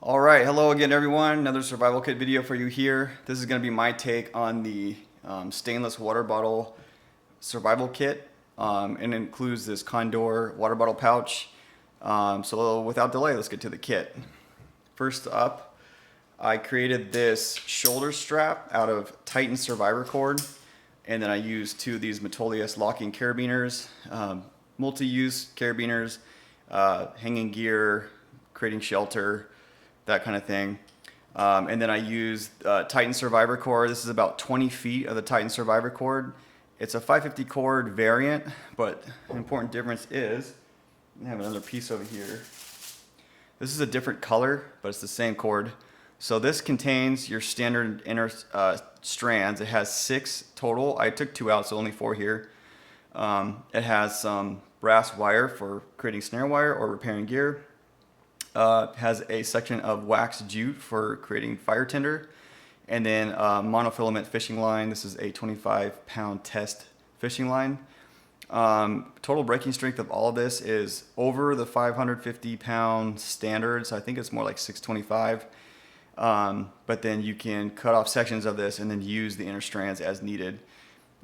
All right, hello again everyone. Another survival kit video for you here. This is going to be my take on the stainless water bottle survival kit, and it includes this Condor water bottle pouch. So without delay, let's get to the kit. First up, I created this shoulder strap out of Titan Survivorcord, and then I used two of these Metolius locking carabiners, multi-use carabiners, hanging gear, creating shelter, that kind of thing. And then I used Titan Survivorcord. This is about 20 feet of the Titan Survivorcord. It's a 550 cord variant, but an important difference is, I have another piece over here. This is a different color, but it's the same cord. So this contains your standard inner strands. It has 6 total. I took 2 out, so only 4 here. It has some brass wire for creating snare wire or repairing gear. Has a section of wax jute for creating fire tinder, and then monofilament fishing line. This is a 25-pound test fishing line. Total breaking strength of all of this is over the 550-pound standard, so I think it's more like 625. But then you can cut off sections of this and then use the inner strands as needed.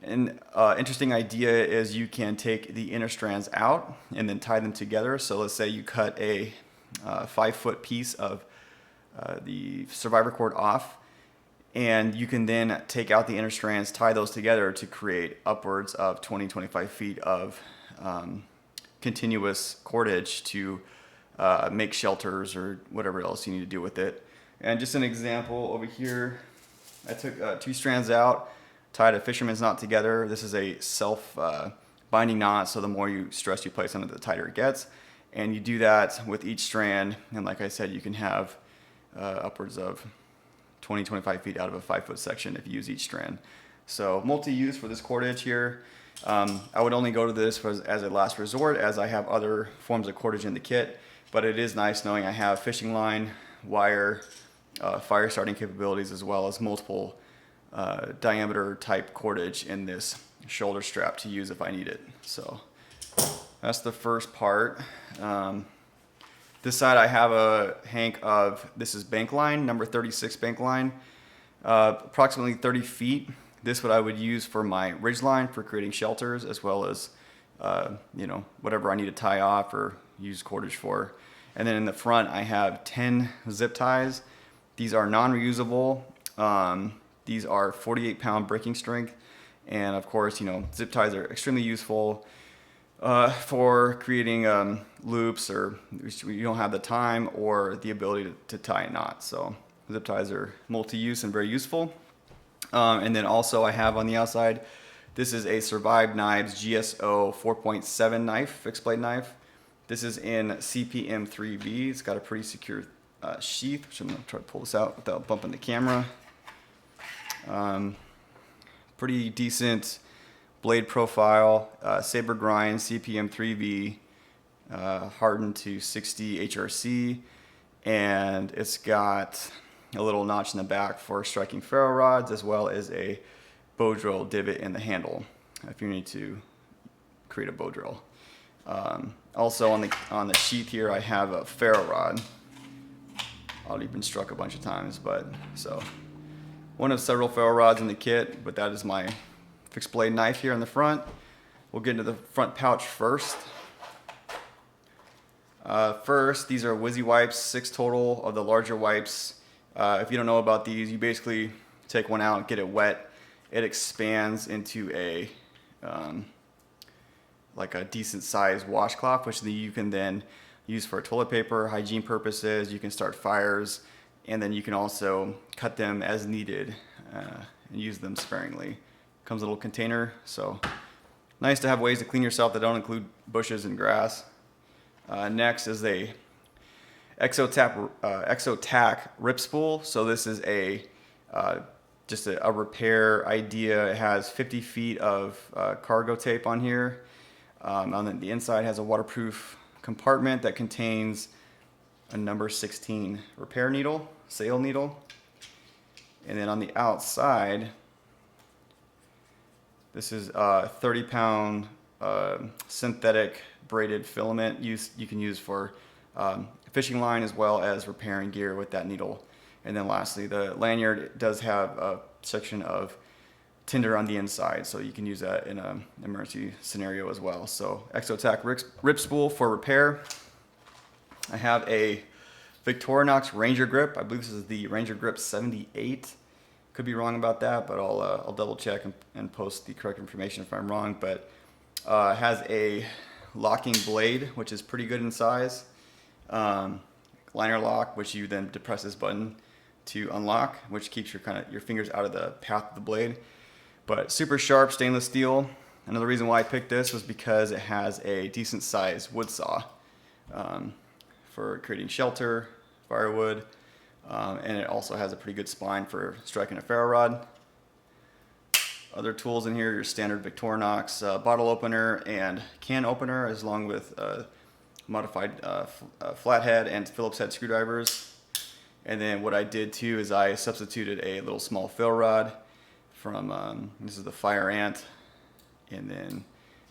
An interesting idea is you can take the inner strands out and then tie them together. So let's say you cut a 5-foot piece of the Survivorcord off, and you can then take out the inner strands, tie those together to create upwards of 20-25 feet of continuous cordage to make shelters or whatever else you need to do with it. And just an example over here, I took 2 strands out, tied a fisherman's knot together. This is a self binding knot, so the more you stress you place on it, the tighter it gets. And you do that with each strand, and like I said, you can have upwards of 20-25 feet out of a 5-foot section if you use each strand. So multi-use for this cordage here. I would only go to this as a last resort, as I have other forms of cordage in the kit, but it is nice knowing I have fishing line, wire, fire starting capabilities, as well as multiple diameter type cordage in this shoulder strap to use if I need it. So that's the first part. This side I have a hank of, this is bank line, number 36 bank line, approximately 30 feet. This what I would use for my ridge line for creating shelters, as well as whatever I need to tie off or use cordage for. And then in the front I have 10 zip ties. These are non-reusable. These are 48-pound breaking strength, and of course, zip ties are extremely useful for creating loops, or you don't have the time or the ability to tie a knot. So zip ties are multi-use and very useful. And then also I have on the outside, this is a Knives GSO 4.7 knife, fixed blade knife. This is in CPM 3B. It's got a pretty secure sheath, which I'm going to try to pull this out without bumping the camera. Pretty decent blade profile, saber grind, CPM 3V, hardened to 60 HRC, and it's got a little notch in the back for striking ferro rods, as well as a bow drill divot in the handle if you need to create a bow drill. Also on the sheath here I have a ferro rod. I've been struck a bunch of times, but so one of several ferro rods in the kit, but that is my fixed blade knife here in the front. We'll get into the front pouch first. First, these are Wysi wipes, 6 total of the larger wipes. If you don't know about these, you basically take one out, get it wet. It expands into a like a decent sized washcloth, which you can then use for toilet paper, hygiene purposes. You can start fires, and then you can also cut them as needed and use them sparingly. Comes in a little container, so nice to have ways to clean yourself that don't include bushes and grass. Next is a Exotac Ripspool. So this is just a repair idea. It has 50 feet of cargo tape on here. On the inside has a waterproof compartment that contains a number 16 repair needle, sail needle. And then on the outside, this is a 30-pound synthetic braided filament you can use for fishing line as well as repairing gear with that needle. And then lastly, the lanyard does have a section of tinder on the inside, so you can use that in an emergency scenario as well. So Exotac Ripspool for repair. I have a Victorinox Rangergrip. I believe this is the Rangergrip 78. Could be wrong about that, but I'll double check and post the correct information if I'm wrong. But it has a locking blade, which is pretty good in size. Liner lock, which you then depress this button to unlock, which keeps your fingers out of the path of the blade. But super sharp stainless steel. Another reason why I picked this was because it has a decent sized wood saw for creating shelter, firewood, and it also has a pretty good spine for striking a ferro rod. Other tools in here, your standard Victorinox bottle opener and can opener, as long with modified flathead and Phillips head screwdrivers. And then what I did too is I substituted a little small ferro rod from, this is the Fire Ant, and then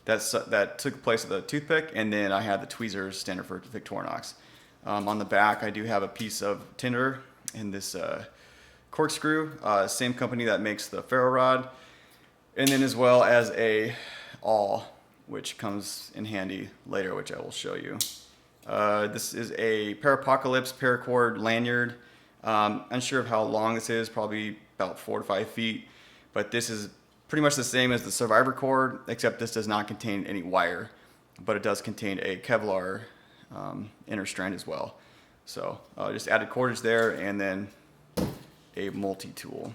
that took place of the toothpick, and then I had the tweezers standard for Victorinox. On the back I do have a piece of tinder in this corkscrew, same company that makes the ferro rod, and then as well as a awl, which comes in handy later, which I will show you. This is a Parapocalypse paracord lanyard. Unsure of how long this is, probably about 4 to 5 feet, but this is pretty much the same as the Survivorcord, except this does not contain any wire, but it does contain a Kevlar inner strand as well. So just added cordage there, and then a multi-tool.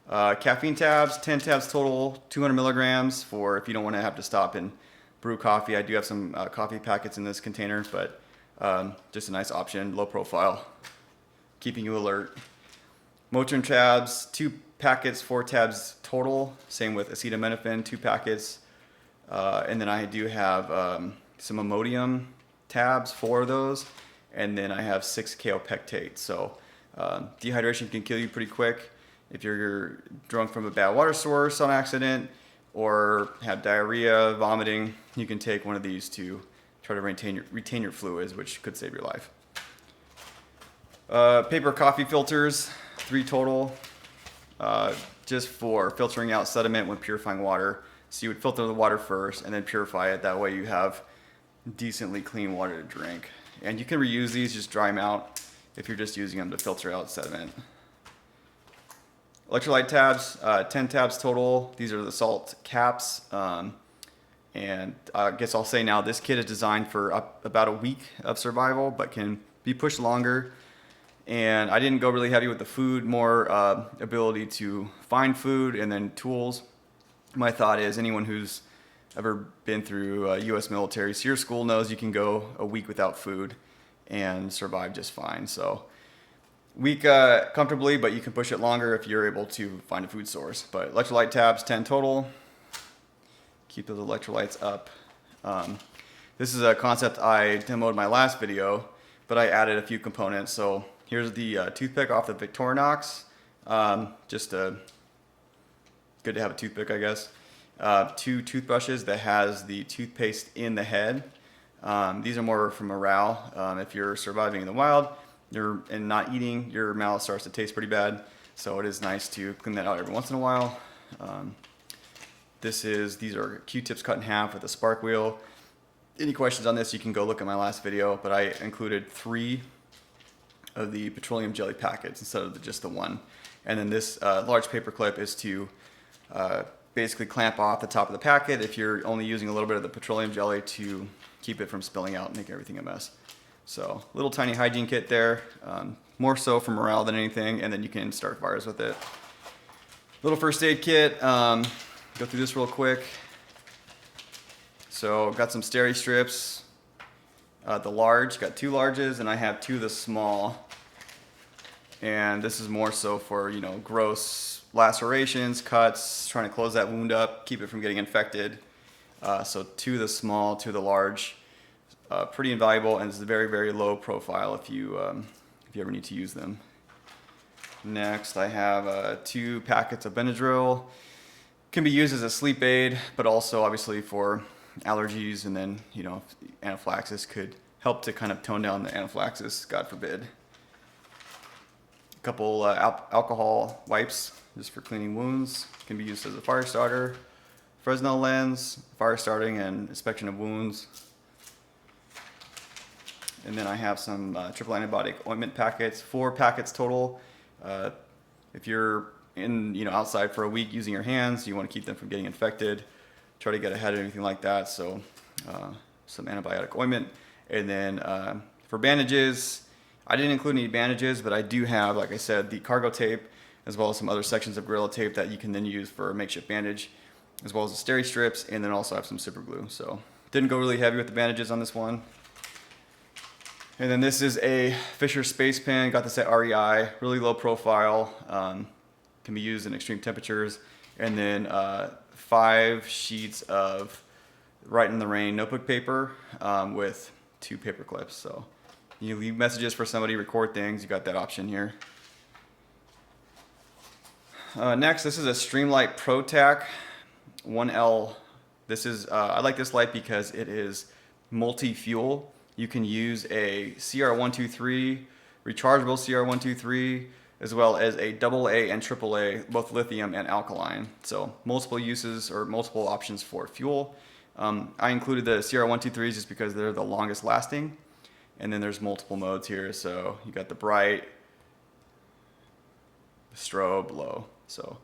Caffeine tabs, 10 tabs total, 200 milligrams for if you don't want to have to stop and brew coffee. I do have some coffee packets in this container, but just a nice option, low profile, keeping you alert. Motrin tabs, 2 packets, 4 tabs total. Same with Acetaminophin, 2 packets. And then I do have some Imodium tabs, 4 of those. And then I have 6 Caopectate. So dehydration can kill you pretty quick. If you're drunk from a bad water source on accident or have diarrhea, vomiting, you can take one of these to try to retain your fluids, which could save your life. Paper coffee filters, 3 total, just for filtering out sediment when purifying water. So you would filter the water first and then purify it. That way you have decently clean water to drink. And you can reuse these, just dry them out if you're just using them to filter out sediment. Electrolyte tabs, 10 tabs total. These are the salt caps. And I guess I'll say now, this kit is designed for about a week of survival, but can be pushed longer. And I didn't go really heavy with the food, more ability to find food and then tools. My thought is anyone who's ever been through U.S. military SEER school knows you can go a week without food and survive just fine. So week comfortably, but you can push it longer if you're able to find a food source. But electrolyte tabs, 10 total. Keep those electrolytes up. This is a concept I demoed in my last video, but I added a few components. So here's the toothpick off the Victorinox. Just good to have a toothpick, I guess. 2 toothbrushes that has the toothpaste in the head. These are more for morale. If you're surviving in the wild and not eating, your mouth starts to taste pretty bad. So it is nice to clean that out every once in a while. These are Q-tips cut in half with a spark wheel. Any questions on this, you can go look at my last video, but I included 3 of the petroleum jelly packets instead of just the 1. And then this large paper clip is to basically clamp off the top of the packet if you're only using a little bit of the petroleum jelly to keep it from spilling out and make everything a mess. So little tiny hygiene kit there, more so for morale than anything, and then you can start fires with it. Little first aid kit, go through this real quick. So got some steri strips, the large, got 2 larges, and I have 2 of the small. And this is more so for, you know, gross lacerations, cuts, trying to close that wound up, keep it from getting infected. So 2 of the small, 2 of the large, pretty invaluable, and it's a very, very low profile if you ever need to use them. Next, I have 2 packets of Benadryl. Can be used as a sleep aid, but also obviously for allergies, and then, you know, anaphylaxis could help to kind of tone down the anaphylaxis, God forbid. A couple alcohol wipes just for cleaning wounds, can be used as a fire starter. Fresnel lens, fire starting and inspection of wounds. And then I have some triple antibiotic ointment packets, 4 packets total. If you're outside for a week using your hands, you want to keep them from getting infected. Try to get ahead of anything like that. So some antibiotic ointment. And then for bandages, I didn't include any bandages, but I do have, like I said, the cargo tape, as well as some other sections of Gorilla Tape that you can then use for a makeshift bandage, as well as the steri strips, and then also have some super glue. So didn't go really heavy with the bandages on this one. And then this is a Fisher Space Pen, got this at REI, really low profile, can be used in extreme temperatures. And then 5 sheets of Write in the Rain notebook paper with 2 paper clips. So you leave messages for somebody, record things, you got that option here. Next, this is a Streamlight ProTac 1L. This is, I like this light because it is multi-fuel. You can use a CR123, rechargeable CR123, as well as a AA and AAA, both lithium and alkaline. So multiple uses or multiple options for fuel. I included the CR123s just because they're the longest lasting. And then there's multiple modes here. So you got the bright, the strobe, low. So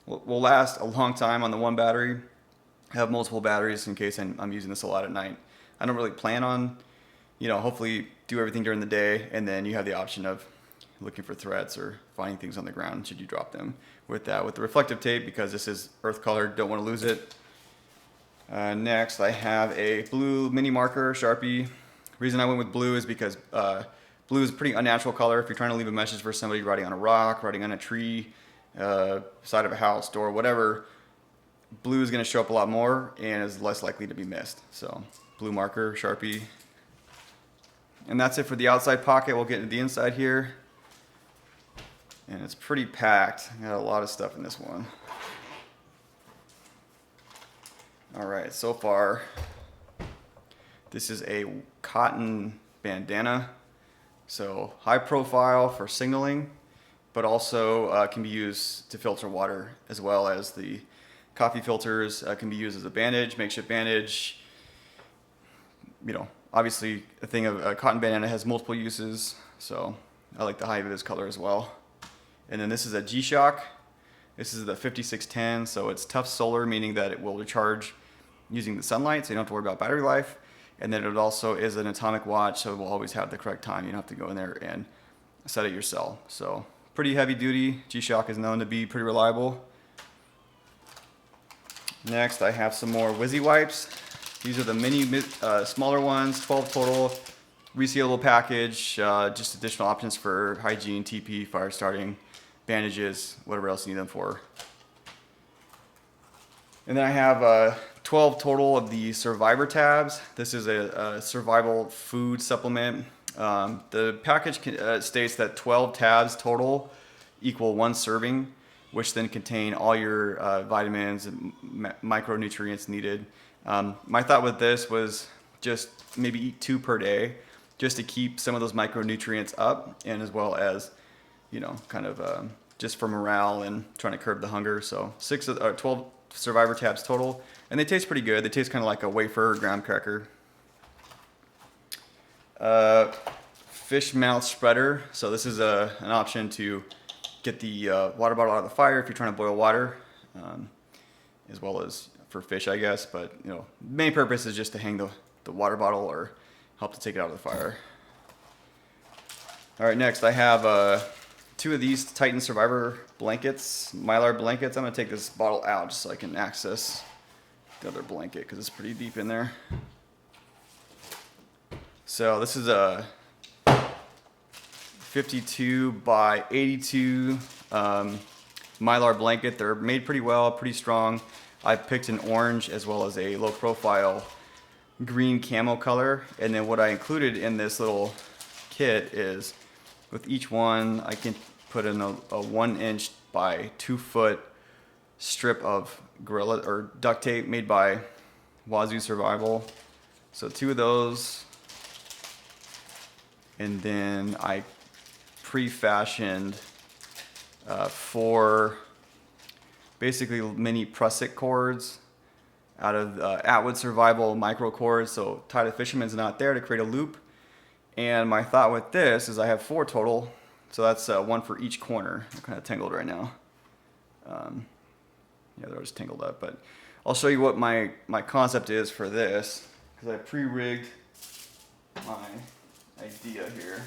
will last a long time on the one battery. I have multiple batteries in case I'm using this a lot at night. I don't really plan on, hopefully do everything during the day, and then you have the option of looking for threats or finding things on the ground should you drop them. With that, with the reflective tape, because this is earth colored, don't want to lose it. Next, I have a blue mini marker, Sharpie. Reason I went with blue is because blue is a pretty unnatural color. If you're trying to leave a message for somebody writing on a rock, writing on a tree, side of a house, door, whatever, blue is going to show up a lot more and is less likely to be missed. So blue marker, Sharpie. And that's it for the outside pocket. We'll get into the inside here. And it's pretty packed. Got a lot of stuff in this one. All right, so far, this is a cotton bandana. So high profile for signaling, but also can be used to filter water, as well as the coffee filters can be used as a bandage, makeshift bandage. Obviously a thing of a cotton bandana has multiple uses, so I like the high vis color as well. And then this is a G-Shock. This is the 5610, so it's tough solar, meaning that it will recharge using the sunlight, so you don't have to worry about battery life. And then it also is an atomic watch, so it will always have the correct time. You don't have to go in there and set it yourself. So pretty heavy duty. G-Shock is known to be pretty reliable. Next, I have some more Wysi wipes. These are the mini, smaller ones, 12 total, resealable package, just additional options for hygiene, TP, fire starting, bandages, whatever else you need them for. And then I have 12 total of the Survivor tabs. This is a survival food supplement. The package states that 12 tabs total equal 1 serving, which then contain all your vitamins and micronutrients needed. My thought with this was just maybe eat 2 per day, just to keep some of those micronutrients up, and as well as, just for morale and trying to curb the hunger. So 12 Survivor tabs total, and they taste pretty good. They taste kind of like a wafer or graham cracker. Fish mouth spreader. So this is an option to get the water bottle out of the fire if you're trying to boil water, as well as for fish, I guess. But main purpose is just to hang the water bottle or help to take it out of the fire. All right, next I have 2 of these Titan Survivor blankets, Mylar blankets. I'm gonna take this bottle out just so I can access the other blanket because it's pretty deep in there. So this is a 52 by 82 Mylar blanket. They're made pretty well, pretty strong. I picked an orange as well as a low profile green camo color. And then what I included in this little kit is, with each one, I can put in a 1 inch by 2 foot strip of Gorilla or duct tape made by Wazoo Survival. So 2 of those, and then I pre-fashioned 4 basically mini prusik cords out of Atwood Survival micro cords. So tied a fisherman's knot there to create a loop. And my thought with this is I have 4 total, so that's 1 for each corner. I'm kind of tangled right now. Yeah, they're just tangled up, but I'll show you what my concept is for this, because I pre-rigged my idea here.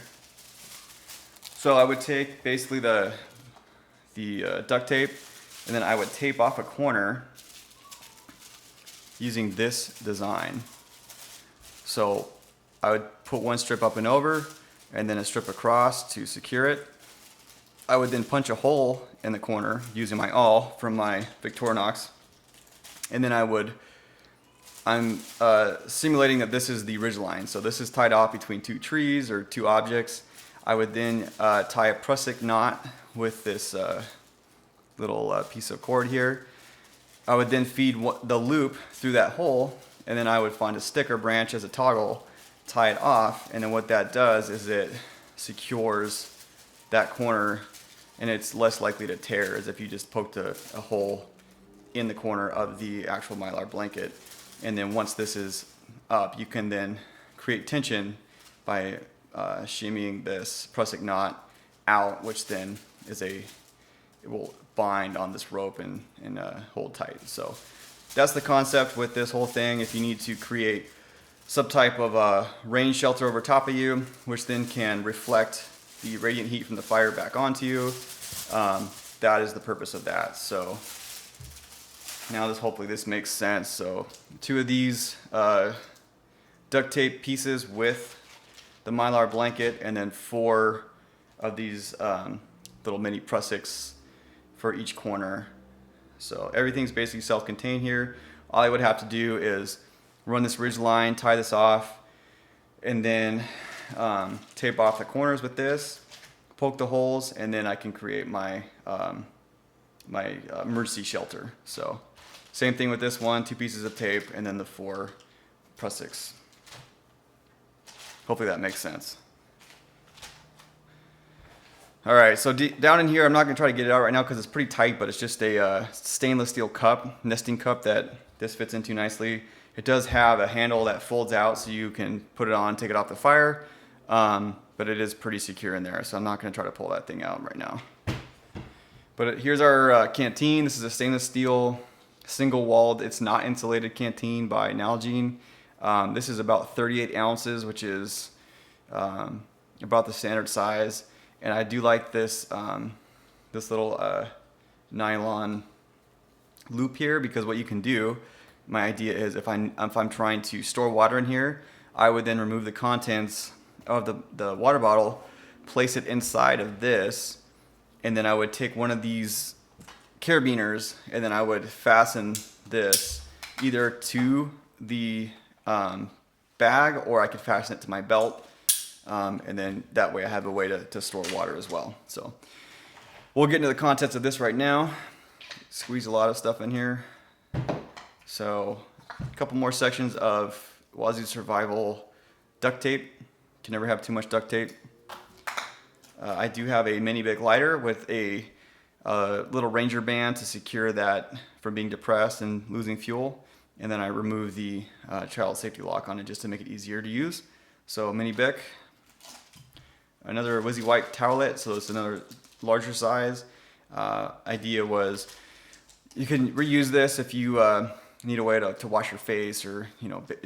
So I would take basically the duct tape, and then I would tape off a corner using this design. So I would put 1 strip up and over, and then a strip across to secure it. I would then punch a hole in the corner using my awl from my Victorinox, and then I'm simulating that this is the ridgeline. So this is tied off between 2 trees or 2 objects. I would then tie a prusik knot with this little piece of cord here. I would then feed the loop through that hole, and then I would find a stick or branch as a toggle, tie it off, and then what that does is it secures that corner, and it's less likely to tear as if you just poked a hole in the corner of the actual Mylar blanket. And then once this is up, you can then create tension by shimmying this prusik knot out, which then it will bind on this rope and hold tight. So that's the concept with this whole thing. If you need to create some type of rain shelter over top of you, which then can reflect the radiant heat from the fire back onto you, that is the purpose of that. So now hopefully this makes sense. So 2 of these duct tape pieces with the Mylar blanket, and then 4 of these little mini prusiks for each corner. So everything's basically self-contained here. All I would have to do is run this ridge line, tie this off, and then tape off the corners with this, poke the holes, and then I can create my emergency shelter. So same thing with this one, 2 pieces of tape, and then the 4 prusiks. Hopefully that makes sense. All right, so down in here, I'm not gonna try to get it out right now because it's pretty tight, but it's just a stainless steel cup, nesting cup that this fits into nicely. It does have a handle that folds out so you can put it on, take it off the fire, but it is pretty secure in there, so I'm not gonna try to pull that thing out right now. But here's our canteen. This is a stainless steel, single-walled, it's not insulated canteen by Nalgene. This is about 38 ounces, which is about the standard size. And I do like this this little nylon loop here, because what you can do, my idea is if I'm trying to store water in here, I would then remove the contents of the water bottle, place it inside of this, and then I would take one of these carabiners, and then I would fasten this either to the bag, or I could fasten it to my belt, and then that way I have a way to store water as well. So we'll get into the contents of this right now. Squeeze a lot of stuff in here. So a couple more sections of Wazoo Survival duct tape. Can never have too much duct tape. I do have a mini big lighter with a little Ranger band to secure that from being depressed and losing fuel. And then I remove the child safety lock on it just to make it easier to use. So mini bic. Another Wysi white towelette, so it's another larger size. Idea was you can reuse this if you need a way to wash your face, or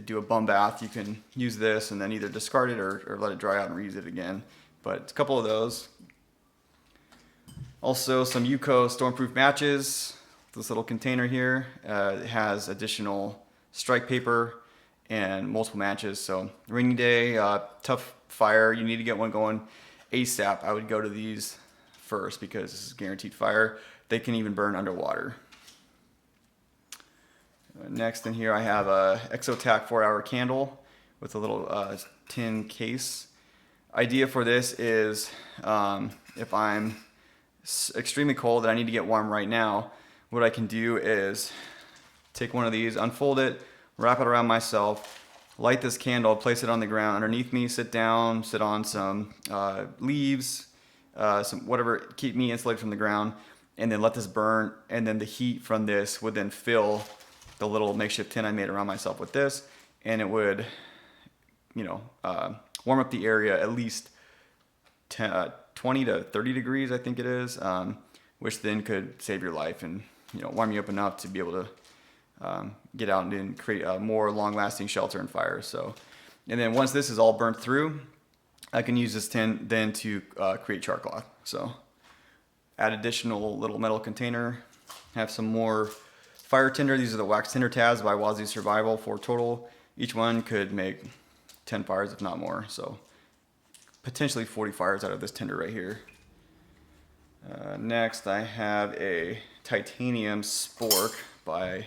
do a bum bath. You can use this and then either discard it or let it dry out and reuse it again. But it's a couple of those. Also some UCO stormproof matches. This little container here it has additional strike paper and multiple matches. So rainy day, tough fire, you need to get one going ASAP. I would go to these first because this is guaranteed fire. They can even burn underwater. Next in here I have a Exotac 4-hour candle with a little tin case. Idea for this is if I'm extremely cold and I need to get warm right now, what I can do is take one of these, unfold it, wrap it around myself, light this candle, place it on the ground underneath me, sit down, sit on some leaves, some whatever, keep me insulated from the ground, and then let this burn, and then the heat from this would then fill the little makeshift tin I made around myself with this, and it would, you know, warm up the area at least 20 to 30 degrees, I think it is, which then could save your life and, you know, warm you up enough to be able to get out and create a more long-lasting shelter and fire. So, and then once this is all burnt through, I can use this tin then to create char cloth. So, add additional little metal container. Have some more fire tinder. These are the wax tinder tabs by Wazoo Survival, 4 total. Each one could make 10 fires, if not more. So, potentially 40 fires out of this tinder right here. Next, I have a titanium spork by,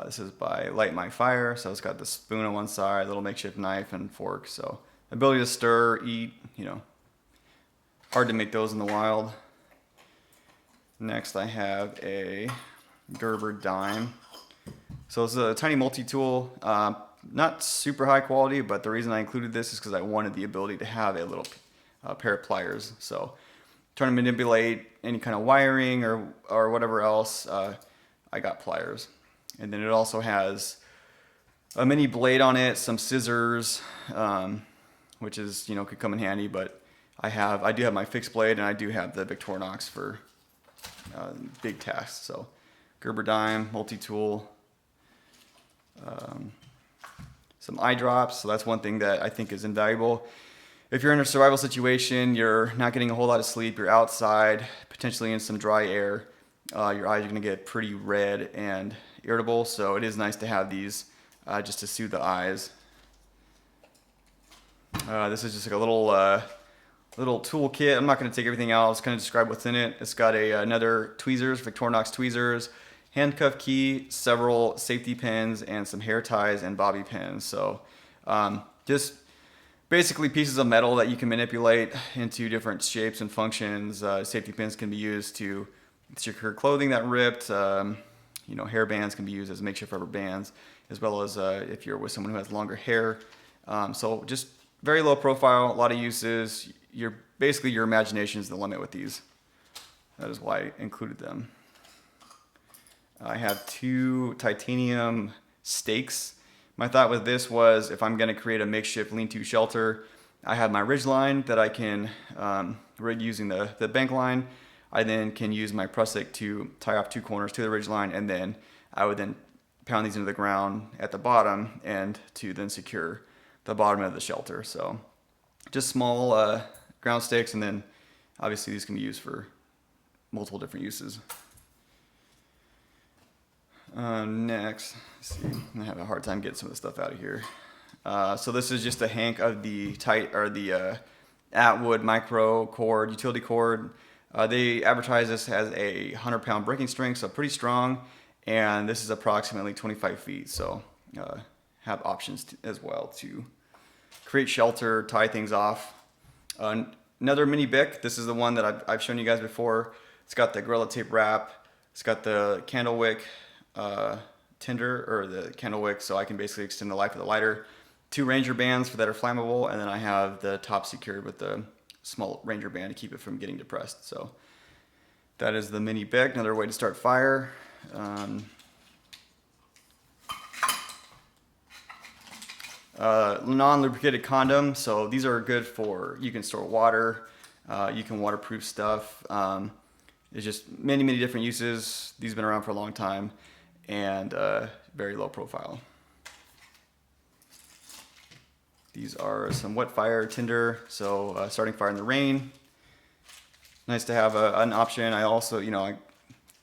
this is by Light My Fire. So it's got the spoon on one side, little makeshift knife and fork. So ability to stir, eat, you know, hard to make those in the wild. Next, I have a Gerber Dime. So it's a tiny multi-tool, not super high quality, but the reason I included this is because I wanted the ability to have a little pair of pliers. So trying to manipulate any kind of wiring or whatever else, I got pliers. And then it also has a mini blade on it, some scissors, which is, you know, could come in handy, but I do have my fixed blade, and I do have the Victorinox for big tasks. So Gerber Dime, multi-tool, some eye drops. So that's one thing that I think is invaluable. If you're in a survival situation, you're not getting a whole lot of sleep, you're outside, potentially in some dry air, your eyes are going to get pretty red and irritable, so it is nice to have these just to soothe the eyes. This is just like a little tool kit. I'm not going to take everything out, I'll just kind of describe what's in it. It's got another tweezers, Victorinox tweezers, handcuff key, several safety pins, and some hair ties and bobby pins. So just basically pieces of metal that you can manipulate into different shapes and functions. Safety pins can be used to secure clothing that ripped. You know, hair bands can be used as makeshift rubber bands, as well as if you're with someone who has longer hair. So just very low profile, a lot of uses. Basically your imagination is the limit with these. That is why I included them. I have 2 titanium stakes. My thought with this was, if I'm going to create a makeshift lean-to shelter, I have my ridge line that I can rig using the bank line. I then can use my prusik to tie off 2 corners to the ridge line, and then I would then pound these into the ground at the bottom and to then secure the bottom of the shelter. So just small ground stakes, and then obviously these can be used for multiple different uses. Next, let's see, I'm gonna have a hard time getting some of the stuff out of here. So this is just a hank of the Atwood micro cord, utility cord. They advertise this as a 100-pound breaking strength, so pretty strong. And this is approximately 25 feet, so have options as well to create shelter, tie things off. Another mini Bic. This is the one that I've shown you guys before. It's got the Gorilla Tape wrap. It's got the candle wick tinder, or the candle wick, so I can basically extend the life of the lighter. 2 Ranger bands that are flammable, and then I have the top secured with the small Ranger band to keep it from getting depressed. So that is the mini Bic, another way to start fire. Non-lubricated condom, so these are good for, you can store water, you can waterproof stuff. It's just many different uses. These have been around for a long time, and very low profile. These are some wet fire tinder, so starting fire in the rain. Nice to have an option. I also,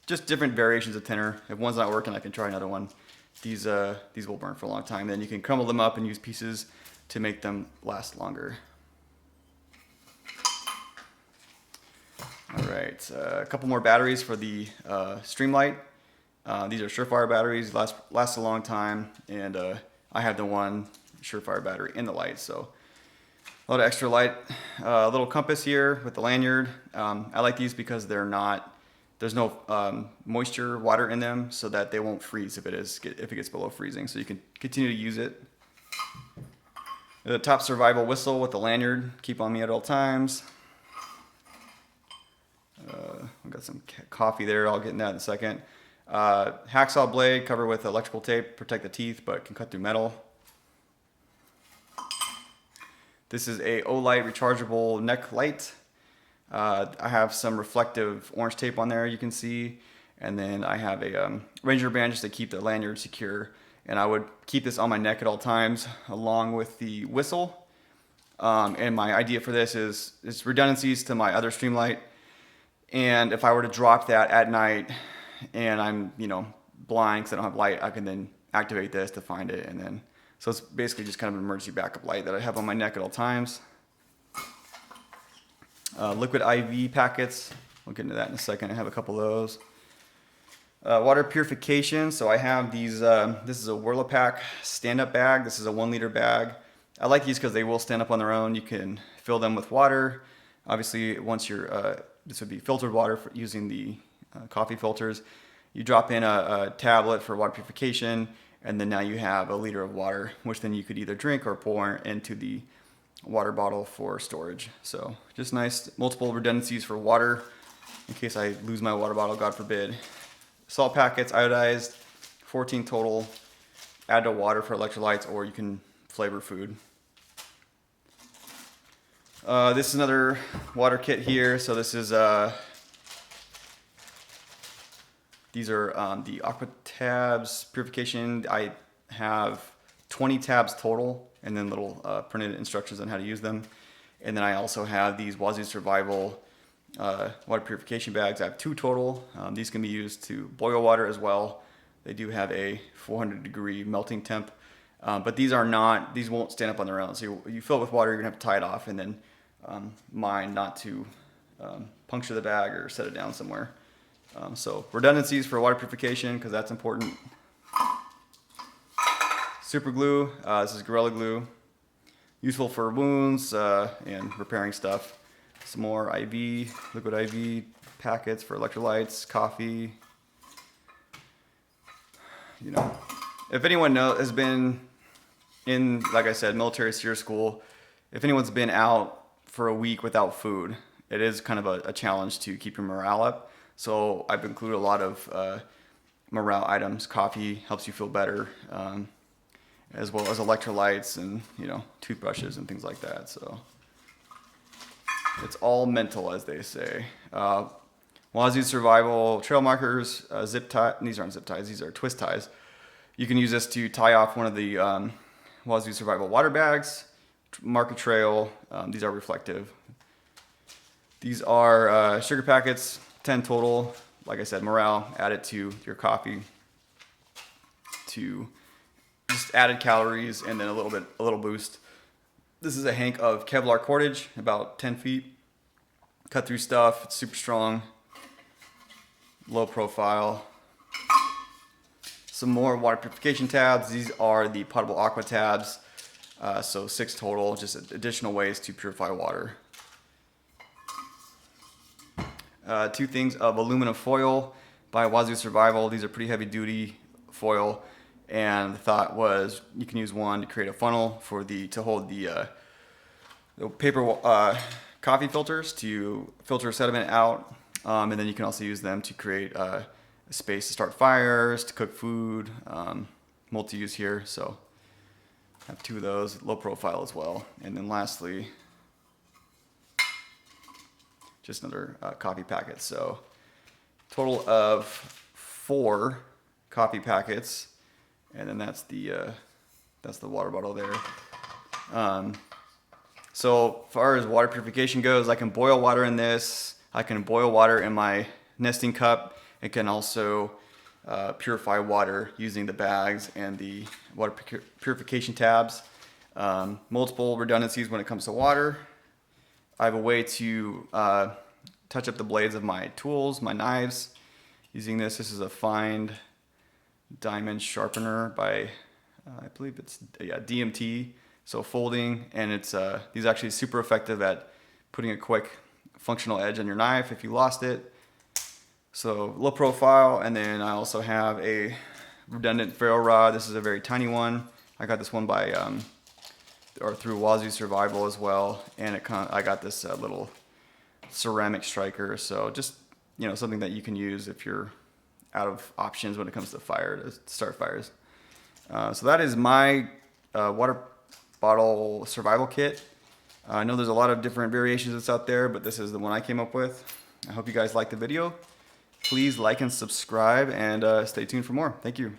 just different variations of tinder. If one's not working, I can try another one. These will burn for a long time. Then you can crumble them up and use pieces to make them last longer. All right, a couple more batteries for the Streamlight. These are Surefire batteries, last a long time, and I have the one Surefire battery in the light, so a lot of extra light. A little compass here with the lanyard. I like these because there's no water in them, so that they won't freeze if it gets below freezing, so you can continue to use it. The top survival whistle with the lanyard, keep on me at all times. I've got some coffee there, I'll get in that in a second. Hacksaw blade covered with electrical tape, protect the teeth, but can cut through metal. This is a Olight rechargeable neck light. I have some reflective orange tape on there, you can see. And then I have a Ranger band just to keep the lanyard secure. And I would keep this on my neck at all times, along with the whistle. And my idea for this is it's redundancies to my other Streamlight. And if I were to drop that at night and I'm, blind because I don't have light, I can then activate this to find it. And then, so it's basically just kind of an emergency backup light that I have on my neck at all times. Liquid IV packets. We'll get into that in a second. I have a couple of those. Water purification. So I have these, this is a Whirl-Pak stand-up bag. This is a 1 liter bag. I like these because they will stand up on their own. You can fill them with water. Obviously, once you're, this would be filtered water for using the coffee filters. You drop in a tablet for water purification, and then now you have a liter of water, which then you could either drink or pour into the water bottle for storage. So just nice, multiple redundancies for water in case I lose my water bottle, God forbid. Salt packets, iodized, 14 total. Add to water for electrolytes, or you can flavor food. This is another water kit here. So this is these are the aqua tabs purification. I have 20 tabs total, and then little printed instructions on how to use them. And then I also have these Wazoo Survival water purification bags. I have 2 total. These can be used to boil water as well. They do have a 400-degree melting temp, but these won't stand up on their own. So you fill it with water, you're gonna have to tie it off, and then mind not to puncture the bag or set it down somewhere. So redundancies for water purification, because that's important. Super glue. This is Gorilla Glue. Useful for wounds and repairing stuff. Some more IV, liquid IV packets for electrolytes, coffee. If anyone has been in, like I said, military SEER school, if anyone's been out for a week without food, it is kind of a challenge to keep your morale up. So I've included a lot of morale items. Coffee helps you feel better, as well as electrolytes and toothbrushes and things like that. So it's all mental, as they say. Wazoo Survival trail markers, zip tie. These aren't zip ties; these are twist ties. You can use this to tie off one of the Wazoo Survival water bags. Mark a trail. These are reflective. These are sugar packets, 10 total. Like I said, morale. Add it to your coffee to just added calories and then a little boost. This is a hank of Kevlar cordage, about 10 feet. Cut through stuff. It's super strong. Low profile. Some more water purification tabs. These are the potable aqua tabs. So 6 total, just additional ways to purify water. 2 things of aluminum foil by Wazoo Survival. These are pretty heavy duty foil, and the thought was you can use one to create a funnel to hold the paper coffee filters to filter sediment out, and then you can also use them to create a space to start fires, to cook food, multi-use here. So I have 2 of those, low profile as well. And then lastly, just another coffee packet. So total of 4 coffee packets, and then that's the water bottle there. So as far as water purification goes, I can boil water in this. I can boil water in my nesting cup. It can also purify water using the bags and the water purification tabs. Multiple redundancies when it comes to water. I have a way to touch up the blades of my tools, my knives, using this. This is a fine diamond sharpener by, I believe it's DMT. So folding, and it's these are actually super effective at putting a quick functional edge on your knife if you lost it. So low profile, and then I also have a redundant ferro rod. This is a very tiny one. I got this one by or through Wazoo Survival as well, and I got this little ceramic striker. So just, you know, something that you can use if you're out of options when it comes to fire, to start fires. So that is my water bottle survival kit. I know there's a lot of different variations that's out there, but this is the one I came up with. I hope you guys liked the video. Please like and subscribe, and stay tuned for more. Thank you.